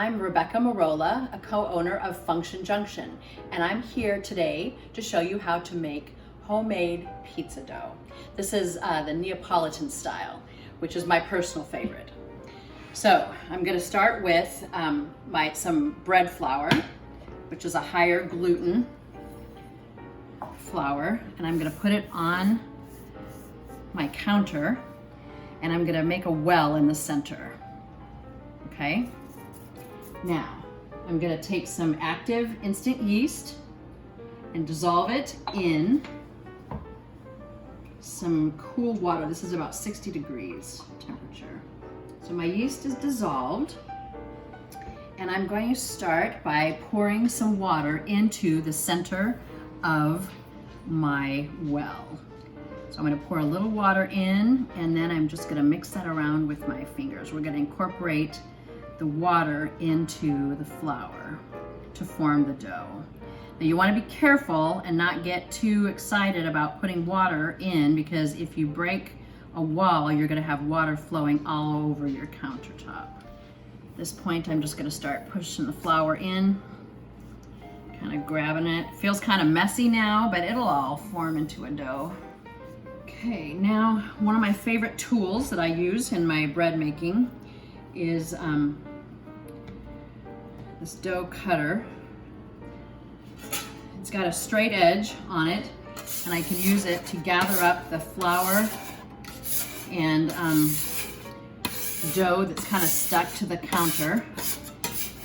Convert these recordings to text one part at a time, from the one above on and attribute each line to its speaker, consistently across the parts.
Speaker 1: I'm Rebecca Merola, a co-owner of Junction, and I'm here today to show you how to make homemade pizza dough. This is the Neapolitan style, which is my personal favorite. So I'm going to start with some bread flour, which is a higher gluten flour, and I'm going to put it on my counter, and I'm going to make a well in the center. Okay, now I'm going to take some active instant yeast and dissolve it in some cool water. This is about 60 degrees temperature. So my yeast is dissolved, and I'm going to start by pouring some water into the center of my well. So I'm going to pour a little water in, and then I'm just going to mix that around with my fingers. We're going to incorporate the water into the flour to form the dough. Now you want to be careful and not get too excited about putting water in, because if you break a wall, you're going to have water flowing all over your countertop. At this point, I'm just going to start pushing the flour in, kind of grabbing it. It feels kind of messy now, but it'll all form into a dough. Okay, now one of my favorite tools that I use in my bread making is this dough cutter. It's got a straight edge on it, and I can use it to gather up the flour and dough that's kind of stuck to the counter,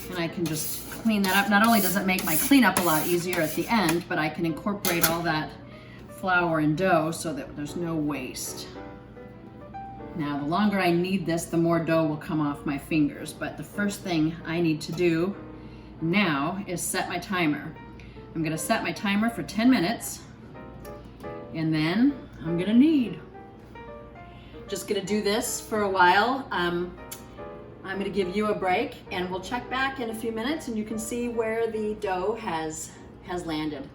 Speaker 1: and I can just clean that up. Not only does it make my cleanup a lot easier at the end, but I can incorporate all that flour and dough so that there's no waste. Now, the longer I knead this, the more dough will come off my fingers, but the first thing I need to do now is set my timer. I'm going to set my timer for 10 minutes, and then I'm going to knead. Just going to do this for a while. I'm going to give you a break, and we'll check back in a few minutes, and you can see where the dough has landed.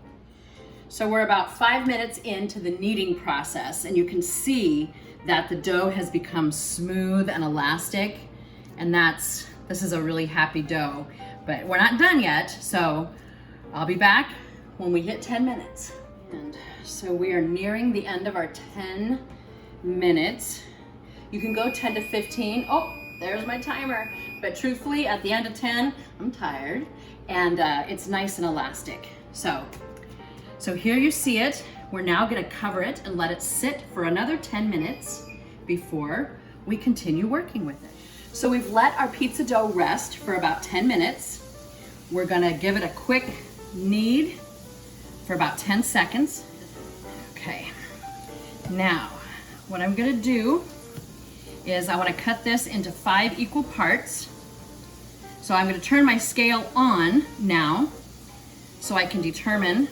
Speaker 1: So we're about 5 minutes into the kneading process, and you can see that the dough has become smooth and elastic, and this is a really happy dough. But we're not done yet, so I'll be back when we hit 10 minutes. And so we are nearing the end of our 10 minutes. You can go 10 to 15. Oh, there's my timer. But truthfully, at the end of 10, I'm tired, and it's nice and elastic. So here you see it. We're now going to cover it and let it sit for another 10 minutes before we continue working with it. So we've let our pizza dough rest for about 10 minutes. We're going to give it a quick knead for about 10 seconds. Okay. Now, what I'm going to do is I want to cut this into 5 equal parts. So I'm going to turn my scale on now so I can determine.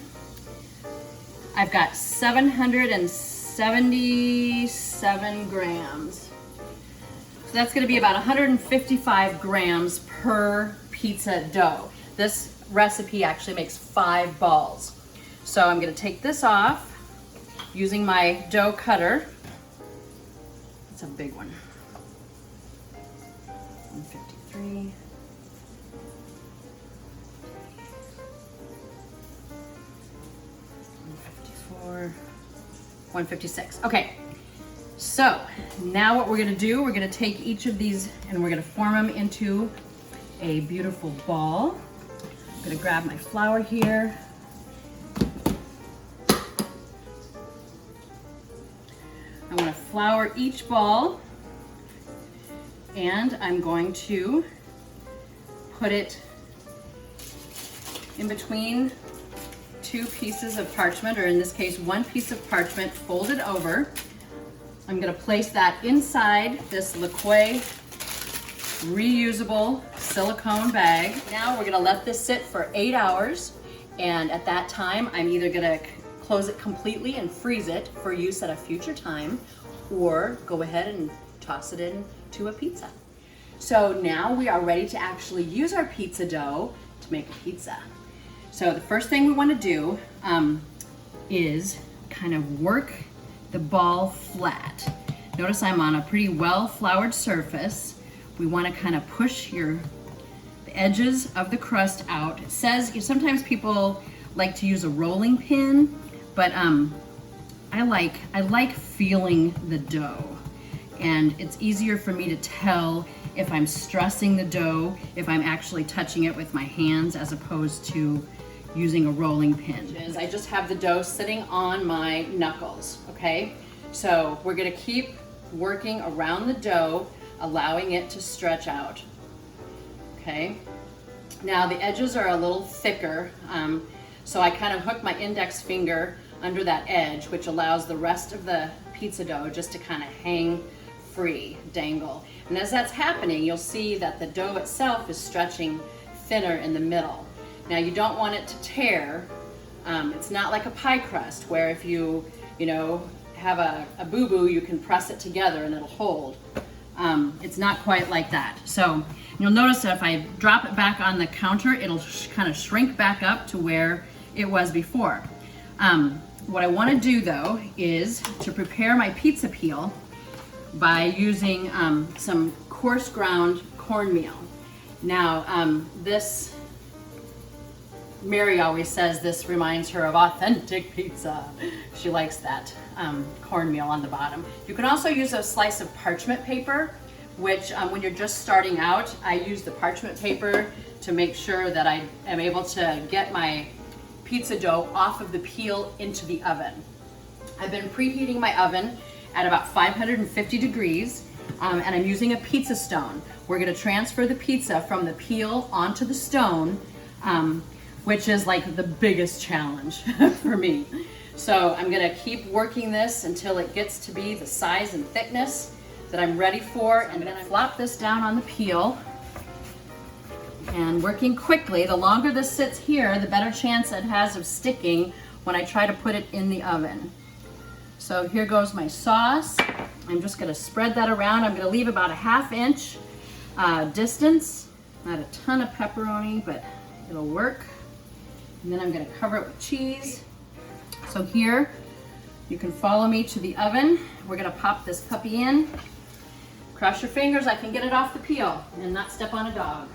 Speaker 1: I've got 777 grams. So that's going to be about 155 grams per pizza dough. This recipe actually makes 5 balls. So I'm going to take this off using my dough cutter. It's a big one. 153. 156. Okay, so now what we're going to do, we're going to take each of these and we're going to form them into a beautiful ball. I'm going to grab my flour here. I want to flour each ball, and I'm going to put it in between 2 pieces of parchment, or in this case, 1 piece of parchment folded over. I'm going to place that inside this LaCroix reusable silicone bag. Now we're going to let this sit for 8 hours, and at that time, I'm either going to close it completely and freeze it for use at a future time, or go ahead and toss it into a pizza. So now we are ready to actually use our pizza dough to make a pizza. So the first thing we want to do is kind of work the ball flat. Notice I'm on a pretty well floured surface. We want to kind of push the edges of the crust out. It says, sometimes people like to use a rolling pin, but I like feeling the dough. And it's easier for me to tell if I'm stressing the dough, if I'm actually touching it with my hands as opposed to using a rolling pin. I just have the dough sitting on my knuckles, okay? So we're gonna keep working around the dough, allowing it to stretch out, okay? Now the edges are a little thicker, so I kind of hook my index finger under that edge, which allows the rest of the pizza dough just to kind of hang free, dangle. And as that's happening, you'll see that the dough itself is stretching thinner in the middle. Now you don't want it to tear. It's not like a pie crust where if you have a boo-boo, you can press it together and it'll hold. It's not quite like that. So you'll notice that if I drop it back on the counter, it'll kind of shrink back up to where it was before. What I want to do though is to prepare my pizza peel by using some coarse ground cornmeal. Now this, Mary always says this reminds her of authentic pizza. She likes that cornmeal on the bottom. You can also use a slice of parchment paper, which when you're just starting out, I use the parchment paper to make sure that I am able to get my pizza dough off of the peel into the oven. I've been preheating my oven at about 550 degrees, and I'm using a pizza stone. We're gonna transfer the pizza from the peel onto the stone, which is like the biggest challenge for me. So I'm gonna keep working this until it gets to be the size and thickness that I'm ready for, and then I flop this down on the peel. And working quickly, the longer this sits here, the better chance it has of sticking when I try to put it in the oven. So here goes my sauce. I'm just gonna spread that around. I'm gonna leave about a 1/2 inch distance. Not a ton of pepperoni, but it'll work. And then I'm gonna cover it with cheese. So here, you can follow me to the oven. We're gonna pop this puppy in. Cross your fingers, I can get it off the peel and not step on a dog.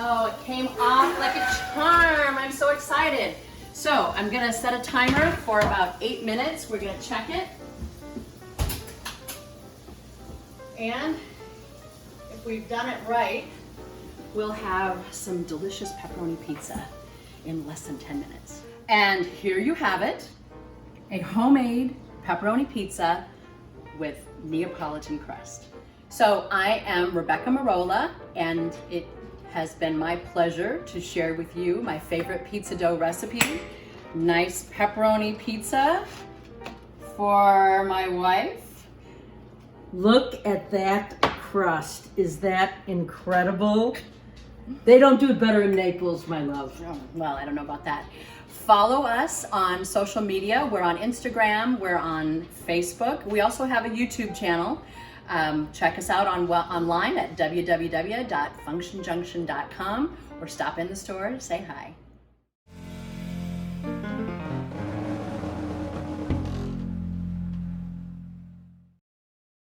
Speaker 1: Oh, it came off like a charm. I'm so excited. So I'm gonna set a timer for about 8 minutes. We're gonna check it. And if we've done it right, we'll have some delicious pepperoni pizza in less than 10 minutes. And here you have it, a homemade pepperoni pizza with Neapolitan crust. So I am Rebecca Merola, and it has been my pleasure to share with you my favorite pizza dough recipe. Nice pepperoni pizza for my wife.
Speaker 2: Look at that crust. Is that incredible? They don't do it better in Naples, my love.
Speaker 1: Oh, well, I don't know about that. Follow us on social media. We're on Instagram, we're on Facebook. We also have a YouTube channel. Check us out online at www.functionjunction.com or stop in the store to say hi.